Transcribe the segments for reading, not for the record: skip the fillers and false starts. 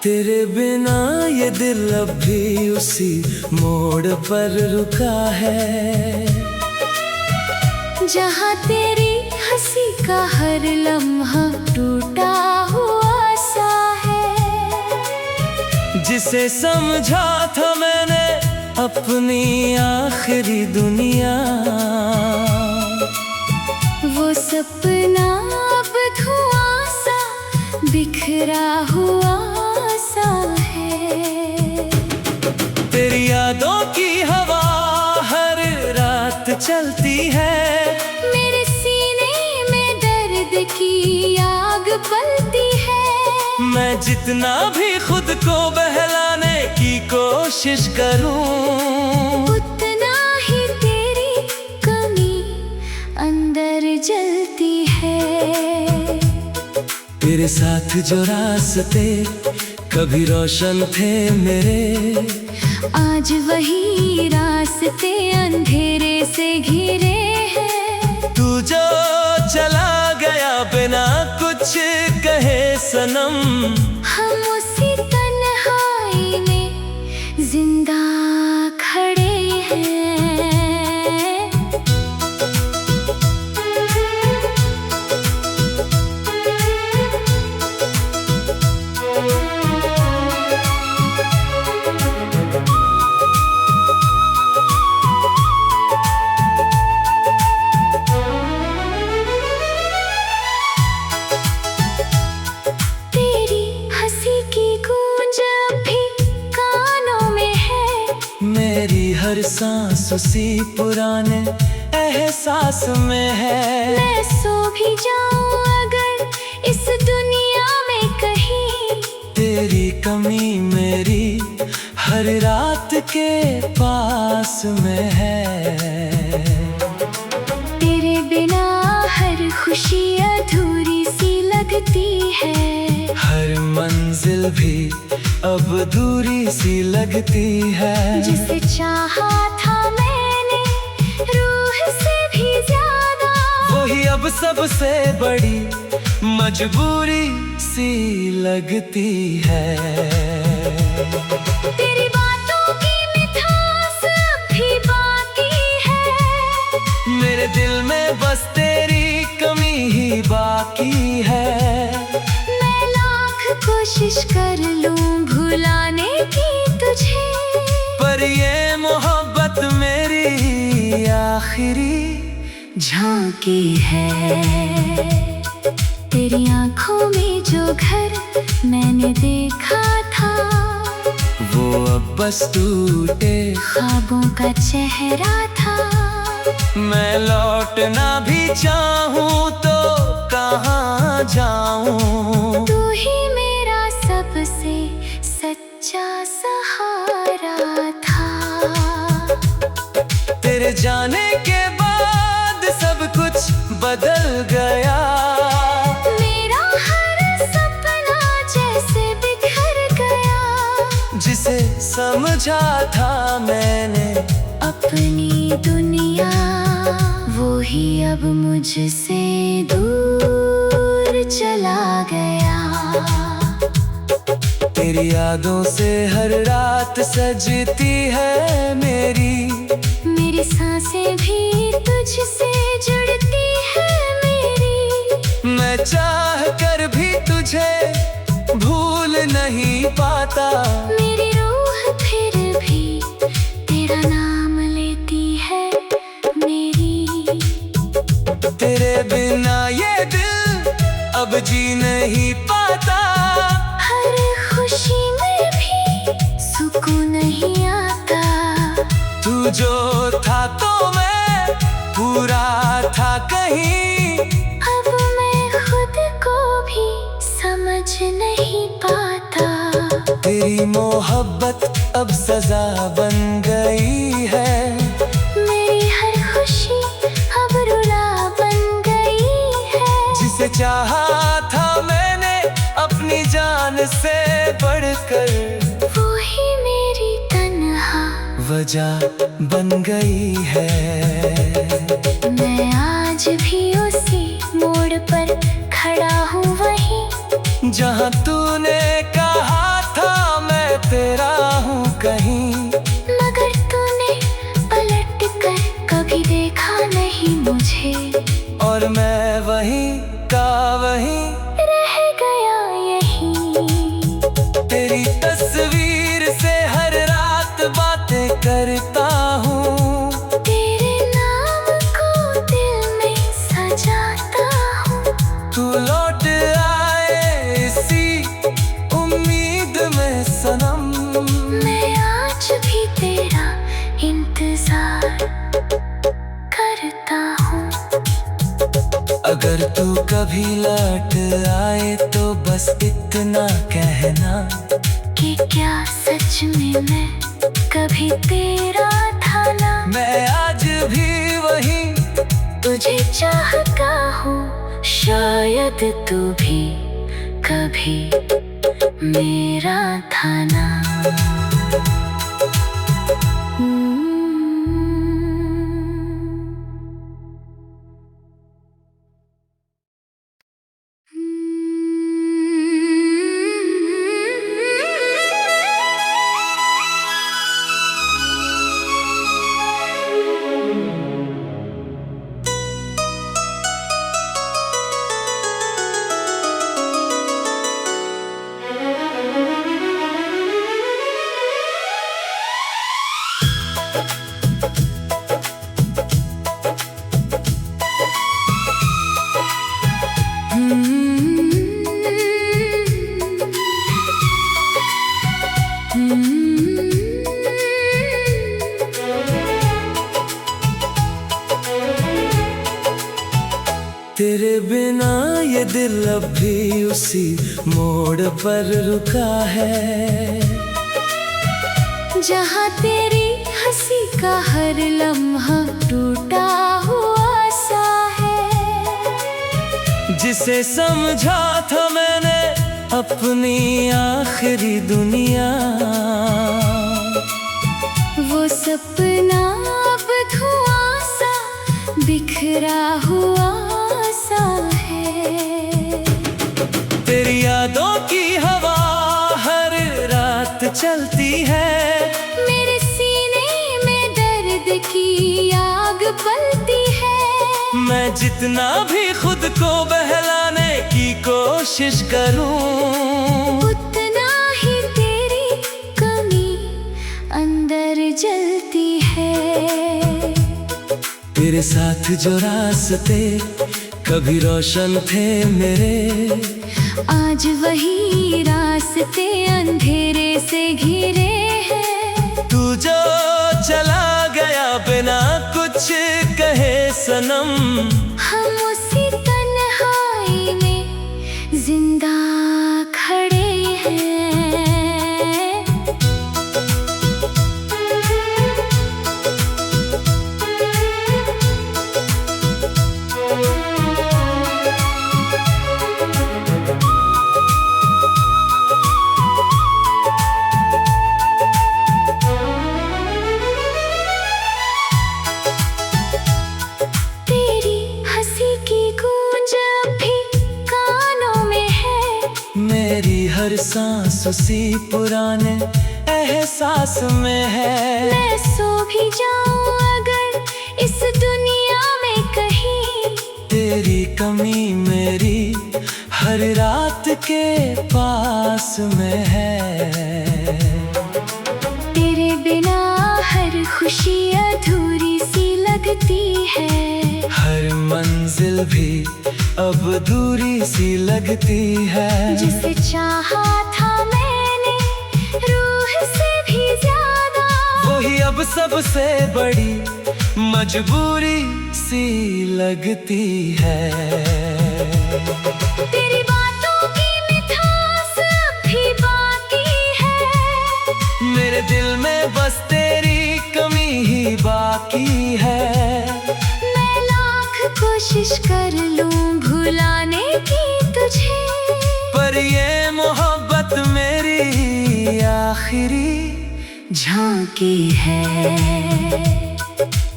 तेरे बिना ये दिल अब भी उसी मोड़ पर रुका है, जहाँ तेरी हंसी का हर लम्हा टूटा हुआ सा है। जिसे समझा था मैंने अपनी आखिरी दुनिया, वो सपना अब धुआं सा बिखरा हुआ सा है। तेरी यादों की हवा हर रात चलती है, मेरे सीने में दर्द की आग पलती है। मैं जितना भी खुद को बहलाने की कोशिश करूं, उतना ही तेरी कमी अंदर जलती है। तेरे साथ जो रास्ते कभी रोशन थे मेरे, आज वही रास्ते अंधेरे से घिरे हैं। तू जो चला गया बिना कुछ कहे सनम, हम उसी तन्हाई में जिंदा खड़े हैं। हर सांस उसी पुराने एहसास में है। मैं सो भी जाऊं अगर इस दुनिया में कहीं, तेरी कमी मेरी हर रात के पास में है। तेरे बिना हर खुशी अधूरी सी लगती है, हर मंजिल भी अब दूरी सी लगती है। जिसे चाहा था मैंने रूह से भी ज्यादा, वही अब सबसे बड़ी मजबूरी सी लगती है। तेरी बातों की मिठास अब भी बाकी है, मेरे दिल में बस तेरी कमी ही बाकी है। मैं लाख कोशिश कर लूं भुलाने की तुझे, पर ये मोहब्बत मेरी आखिरी झांकी है। तेरी आंखों में जो घर मैंने देखा था, वो अब बस टूटे ख्वाबों का चेहरा था। मैं लौटना भी चाहूँ तो कहाँ जाऊँ, तू ही मेरा सबसे सच्चा सहारा था। तेरे जाने के बाद सब कुछ बदल गया, मेरा हर सपना जैसे बिखर गया। जिसे समझा था मैंने अपनी दुनिया, वो ही अब मुझसे दूर चला गया। तेरी यादों से हर रात सजती है मेरी सांसें भी तुझसे जुड़ती है मेरी। मैं चाह कर भी तुझे भूल नहीं पाता, मेरी रूह फिर भी तेरा नाम लेती है मेरी। तेरे बिना ये दिल अब जी नहीं पाता, हर खुशी में भी सुकून नहीं आता। तू जो था तो मैं पूरा था कहीं, अब मैं खुद को भी समझ नहीं पाता। तेरी मोहब्बत अब सजा बन गई है, मेरी हर खुशी अब रुला बन गई है। जिसे चाहा था मैंने अपनी जान से बढ़कर, वो ही वजह बन गई है। मैं आज भी उसी मोड़ पर खड़ा हूँ, वहीं जहाँ तूने कहा था मैं तेरा हूँ कहीं। मगर तूने पलट कर कभी देखा नहीं मुझे, और मैं वहीं का वहीं रह गया यहीं। तेरी तस्वीर से हर रात बातें करता हूँ, तेरे नाम को दिल में सजाता हूँ। तू लौट आए इसी उम्मीद में सनम। मैं आज भी तेरा इंतजार करता हूँ। अगर तू कभी लौट आए तो बस इतना कहना कि क्या सच में मैं कभी तेरा था ना। मैं आज भी वहीं तुझे चाहता हूँ, शायद तू भी कभी मेरा था ना। तेरे बिना ये दिल अब भी उसी मोड़ पर रुका है, जहाँ तेरी हंसी का हर लम्हा टूटा हुआ सा है। जिसे समझा था मैंने अपनी आखिरी दुनिया, वो सपना अब धुआं सा बिखरा हुआ सा है। तेरी यादों की हवा हर रात चलती है, मेरे सीने में दर्द की आग पलती है। मैं जितना भी खुद को बहलाने की कोशिश करूं, उतना ही तेरी कमी अंदर जलती है। तेरे साथ जो रास्ते कभी रोशन थे मेरे, आज वही रास्ते अंधेरे से घिरे हैं। तू जो चला गया बिना कुछ कहे सनम, हम उसी तन्हाई में जिंदा खड़े हैं। हर सांस उसी पुराने एहसास में है। मैं सो भी जाऊं अगर इस दुनिया में कहीं, तेरी कमी मेरी हर रात के पास में है। तेरे बिना हर खुशी अधूरी सी लगती है, हर मंजिल भी अब दूरी सी लगती है। जिसे चाहा था मैंने रूह से भी ज्यादा, वही अब सबसे बड़ी मजबूरी सी लगती है। तेरी बातों की मिठास अब भी बाकी है, मेरे दिल में बस तेरी कमी ही बाकी है। मैं लाख कोशिश कर लूं भुलाने की तुझे, पर ये मोहब्बत मेरी आखिरी झांकी है।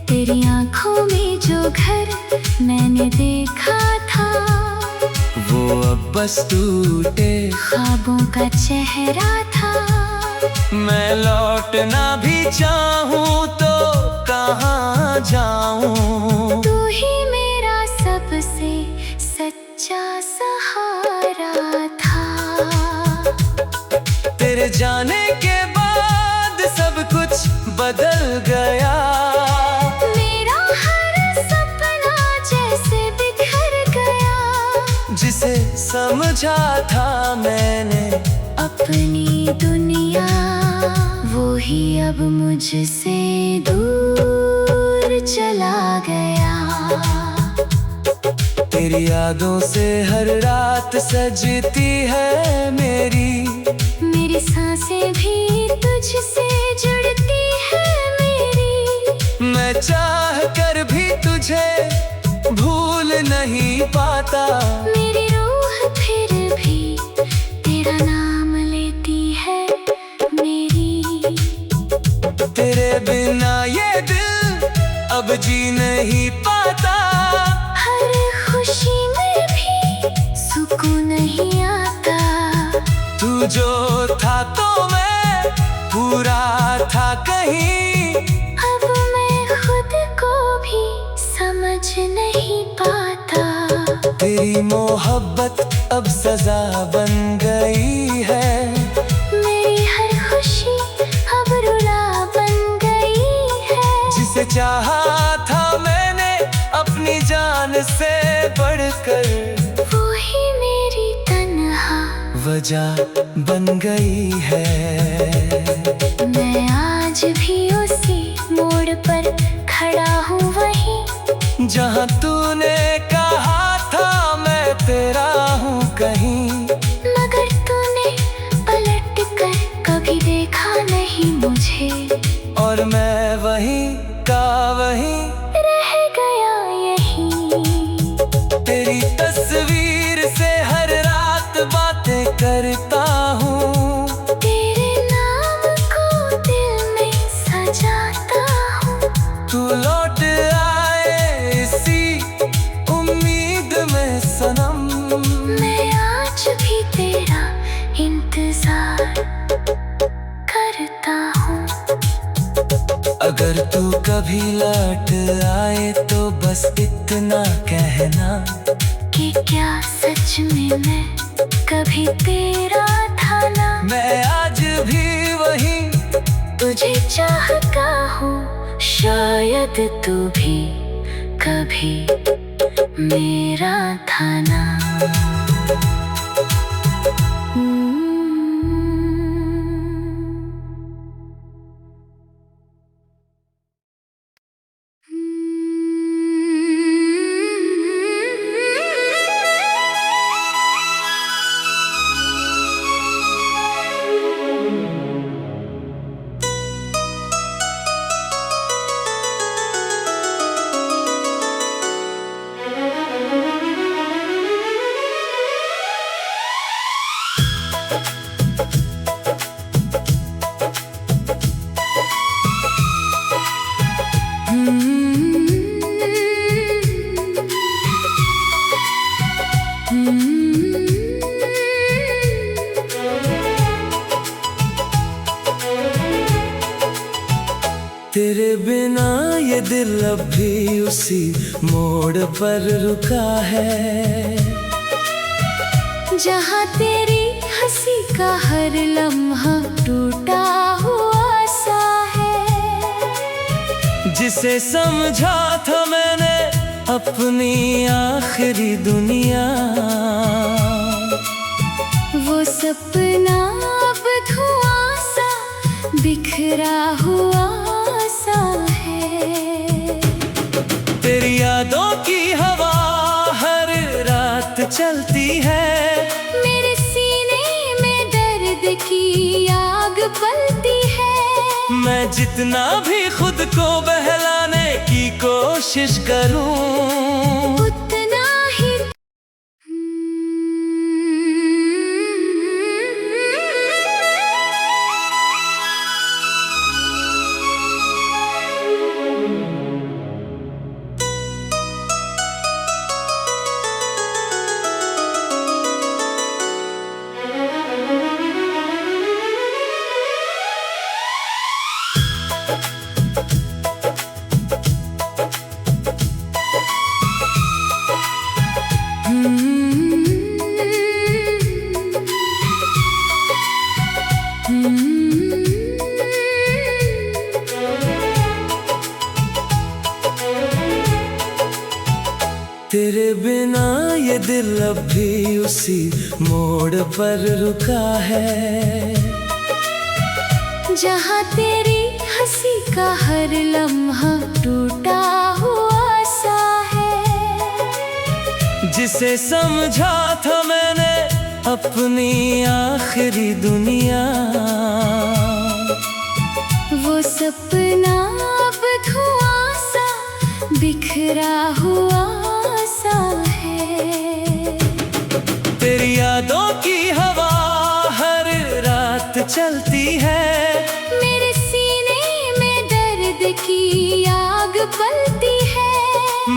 तेरी आंखों में जो घर मैंने देखा था, वो अब बस टूटे ख्वाबों का चेहरा था। मैं लौटना भी चाहूँ तो कहाँ जाऊँ? तू ही मेरा सबसे सच्चा सहारा था। तेरे जाने के बाद सब कुछ बदल गया। मेरा हर सपना जैसे बिखर गया। जिसे समझा था मैंने अपनी दुनिया, वो ही अब मुझसे दूर चला गया। तेरी यादों से हर रात सजती है मेरी सांसें भी तुझसे जुड़ती है मेरी। मैं चाह कर भी तुझे भूल नहीं पाता। मेरी रूह फिर भी तेरा नाम लेती है मेरी। तेरे बिना ये दिल अब जी नहीं पाता। हर खुशी में भी सुकून नहीं आता। तू जो था तो मैं पूरा था कहीं। अब मैं खुद को भी समझ नहीं पाता। तेरी मोहब्बत अब सजा बन गई है। मेरी हर खुशी अब रुला बन गई है। जिसे चाहा था मैंने अपनी जान से बढ़कर, वो ही मेरी तन्हा वजह बन गई है। मैं आज भी उसी मोड़ पर खड़ा हूँ, वहीं जहाँ तूने कहा था मैं तेरा हूँ कहीं। मगर तूने पलट कर कभी देखा नहीं मुझे। और मैं वहीं का वहीं रह गया यहीं। तेरी तस्वीर से हर रात बातें करता हूँ। तेरे नाम को दिल में सजाता हूँ। तू लौट आए इसी उम्मीद में सनम। मैं आज भी तेरा इंतजार करता हूँ। अगर तू कभी लौट आए तो बस इतना कहना कि क्या सच में मैं कभी तेरा था ना। मैं आज भी वहीं तुझे चाहता हूँ, शायद तू भी कभी मेरा था ना। तेरे बिना ये दिल अब भी उसी मोड़ पर रुका है। जहाँ तेरी हंसी का हर लम्हा टूटा हुआ सा है। जिसे समझा था मैंने अपनी आखिरी दुनिया, वो सपना अब धुआं सा बिखरा हुआ सा है। तेरी यादों की हवा हर रात चलती है। मेरे सीने में दर्द की आग पलती है। मैं जितना भी खुद को बहलाने की कोशिश करूं, उतना ही ये दिल अब भी उसी मोड़ पर रुका है, जहाँ तेरी हंसी का हर लम्हा टूटा हुआ सा है। जिसे समझा था मैंने अपनी आखिरी दुनिया, वो सपना अब धुआं सा बिखरा हुआ सा है। तेरी यादों की हवा हर रात चलती है, मेरे सीने में दर्द की आग पलती है।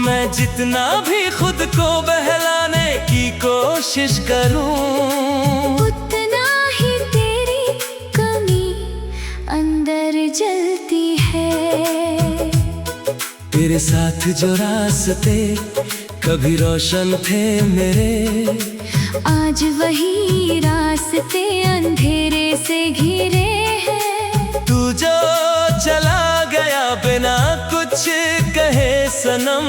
मैं जितना भी खुद को बहलाने की कोशिश करूं, उतना ही तेरी कमी अंदर जलती है। तेरे साथ जो रास्ते कभी रोशन थे मेरे, आज वही रास्ते अंधेरे से घिरे हैं। तू जो चला गया बिना कुछ कहे सनम,